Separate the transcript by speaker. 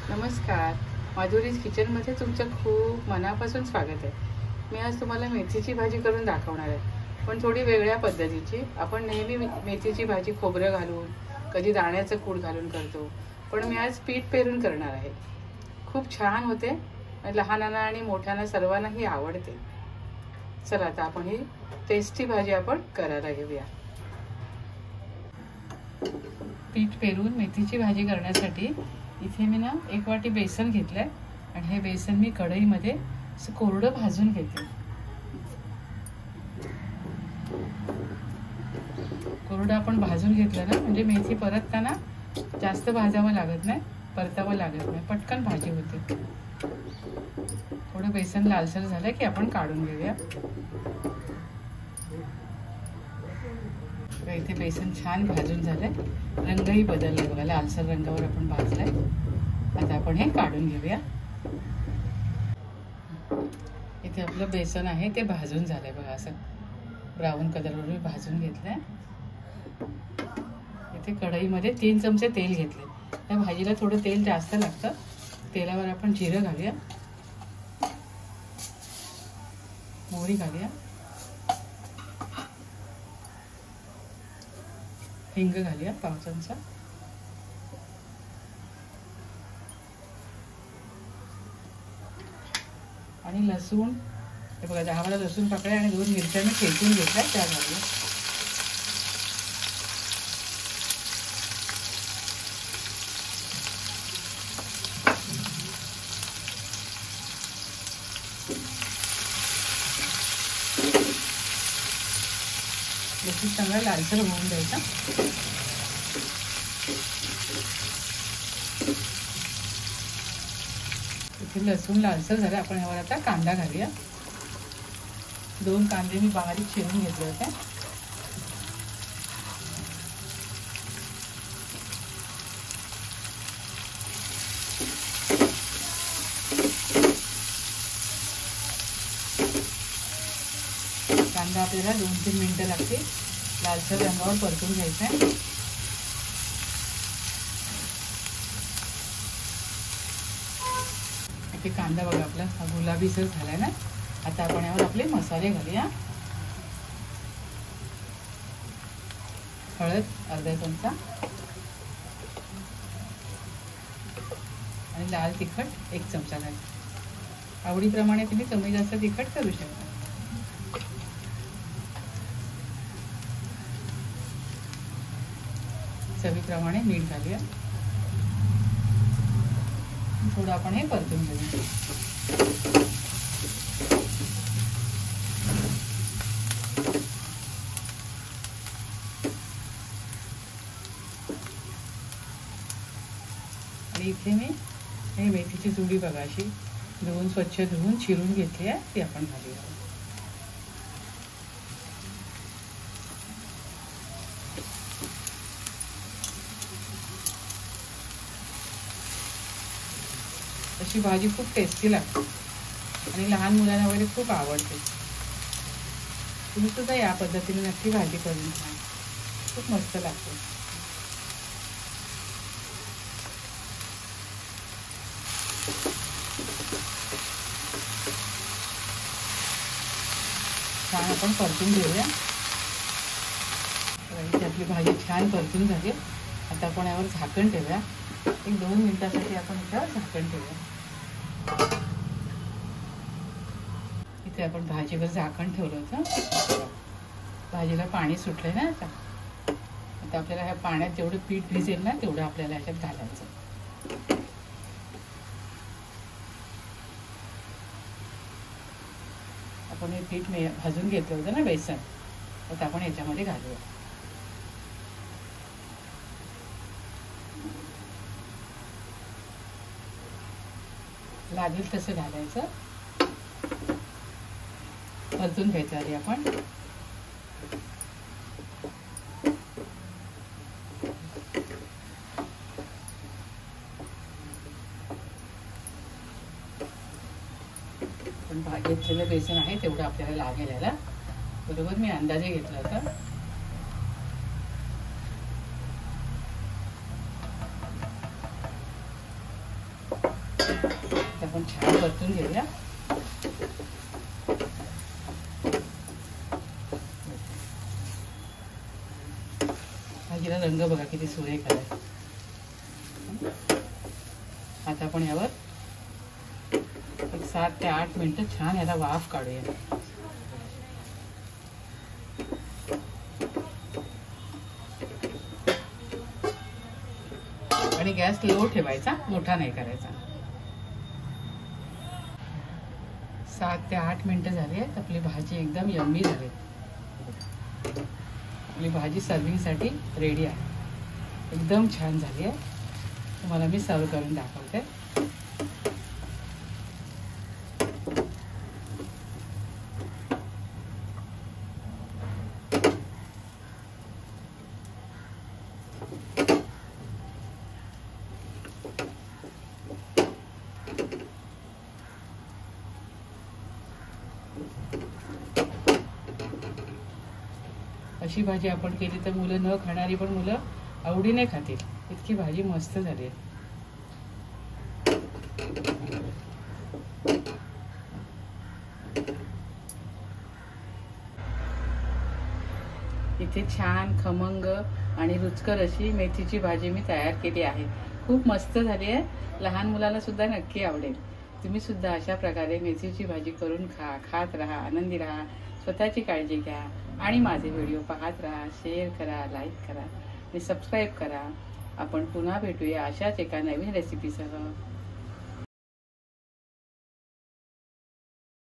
Speaker 1: नमस्कार, माधुरीज किचनमध्ये तुमचं खूप मनापासून स्वागत आहे। मी आज तुम्हाला मेथीची भाजी करून दाखवणार आहे, पण थोडी वेगळ्या पद्धतीची। आपण नेहमी मेथीची भाजी खोबरं घालून, कधी दाण्याचं कूट घालून करतो, पण मी आज पीठ पेरून करणार आहे। खूप छान होते, लहानांना आणि मोठ्यांना सर्वांनाही आवडते। चला आता आपण ही टेस्टी भाजी आपण करायला घेऊया। पीठ पेरून मेथीची भाजी करण्यासाठी इथे मी ना 1 वाटी बेसन घेतलंय आणि हे बेसन मी कढईमध्ये कोरडं भाजून घेते। कोरडं आपण भाजून घेतलं ना म्हणजे मेथी परतताना जास्त भाजावं लागत नाही, परतावं लागत नाही, पटकन भाजी होते। थोडं बेसन लालसर झालं की आपण काढून घेऊया। इथे बेसन छान भाजून झालंय, रंगही बदललाय बघा, लालसर रंगावर आपण भाजलाय। आता आपण हे काढून घेऊया। इथे आपलं बेसन आहे ते भाजून झालंय बघा, असं ब्राऊन कलरवर मी भाजून घेतलंय। इथे कढईमध्ये 3 चमचे तेल घेतले। या भाजीला थोडं तेल जास्त लागतं। तेलावर आपण जिरं घालूया, मोहरी घालूया, हिंग घालूया 1 चमचा, आणि लसूण, हे बघा 10 लसूण पाकळ्या आणि 2 मिरच्या मी ठेचून घेतल्या, त्या घालूया। लसूण चांगला लालसर होऊन द्यायचा। इथे लसूण लालसर झाला, आपण ह्यावर आता कांदा घालूया। 2 कांदे मी बारीक चिरून घेतले होते। कांदा आपल्याला 2-3 मिनिटं लागतील लालसर रंगावर परतून घ्यायचा आहे। इथे कांदा बघा आपला गुलाबीसर झालाय ना। आता आपण यावर आपले मसाले घालूया। हळद अर्धा चमचा आणि लाल तिखट 1 चमचा घालूया। आवडीप्रमाणे तुम्ही कमी जास्त तिखट करू शकता। चवीप्रमाणे मीठ घालूया। थोडं आपण हे परतून घेऊया। आणि इथे मी हे मेथीची जुडी बघा, अशी धुवून स्वच्छ धुवून चिरून घेतली आहे, ती आपण घालूया। अशी भाजी खूप टेस्टी लागते आणि लहान मुलांना वगैरे खूप आवडते। तुम्ही सुद्धा या पद्धतीने नक्की भाजी करून खा, खूप मस्त लागते। छान आपण परतून घेऊया। इथे आपली भाजी छान परतून झाली। आता आपण यावर झाकण ठेवूया। 1-2 मिनिटासाठी आपण याच्यावर झाकण ठेवूया। इथे आपण भाजीवर झाकण ठेवलं होतं, भाजीला पाणी सुटलंय ना। आता आपल्याला ह्या पाण्यात जेवढं पीठ भिजेल ना तेवढं आपल्याला ह्याच्यात घालायचं। आपण हे पीठ भाजून घेतलं होतं ना बेसन, आता आपण याच्यामध्ये घालूया। लागेल तसं घालायचं, परतून घ्यायचं आधी आपण। पण घेतलेलं बेसन आहे तेवढं आपल्याला लागेल याला, बरोबर मी अंदाजे घेतला होता। परतून घेऊया. भाजीला रंग बघा किती सुरेख आलाय. आता आपण यावर 7 ते 8 मिनिटं छान याला वाफ काढूया. आणि गॅस लो ठेवायचा, मोठा नाही करायचा. 7 ते 8 मिनिटं झाली आहेत. आपली भाजी एकदम यम्मी झाली. आपली भाजी सर्विंगसाठी रेडी आहे. एकदम छान झाली आहे. तुम्हाला मी सर्व करून दाखवते. अशी भाजी आपण केली तर मुलं न खाणारी पण मुलं आवडीने खातील. इतकी भाजी मस्त झाली आहे. इथे छान खमंग आणि रुचकर अशी मेथीची भाजी मी तयार केली आहे. खूप मस्त झाली आहे. लहान मुलांना सुद्धा नक्की आवडेल. तुम्ही सुद्धा अशा प्रकारे मेथीची भाजी करून खात राहा, आनंदी राहा, स्वतःची काळजी घ्या आणि माझे व्हिडिओ पाहत राहा. शेअर करा, लाईक करा आणि सबस्क्राईब करा. आपण पुन्हा भेटूया अशाच एका नवीन रेसिपीसह.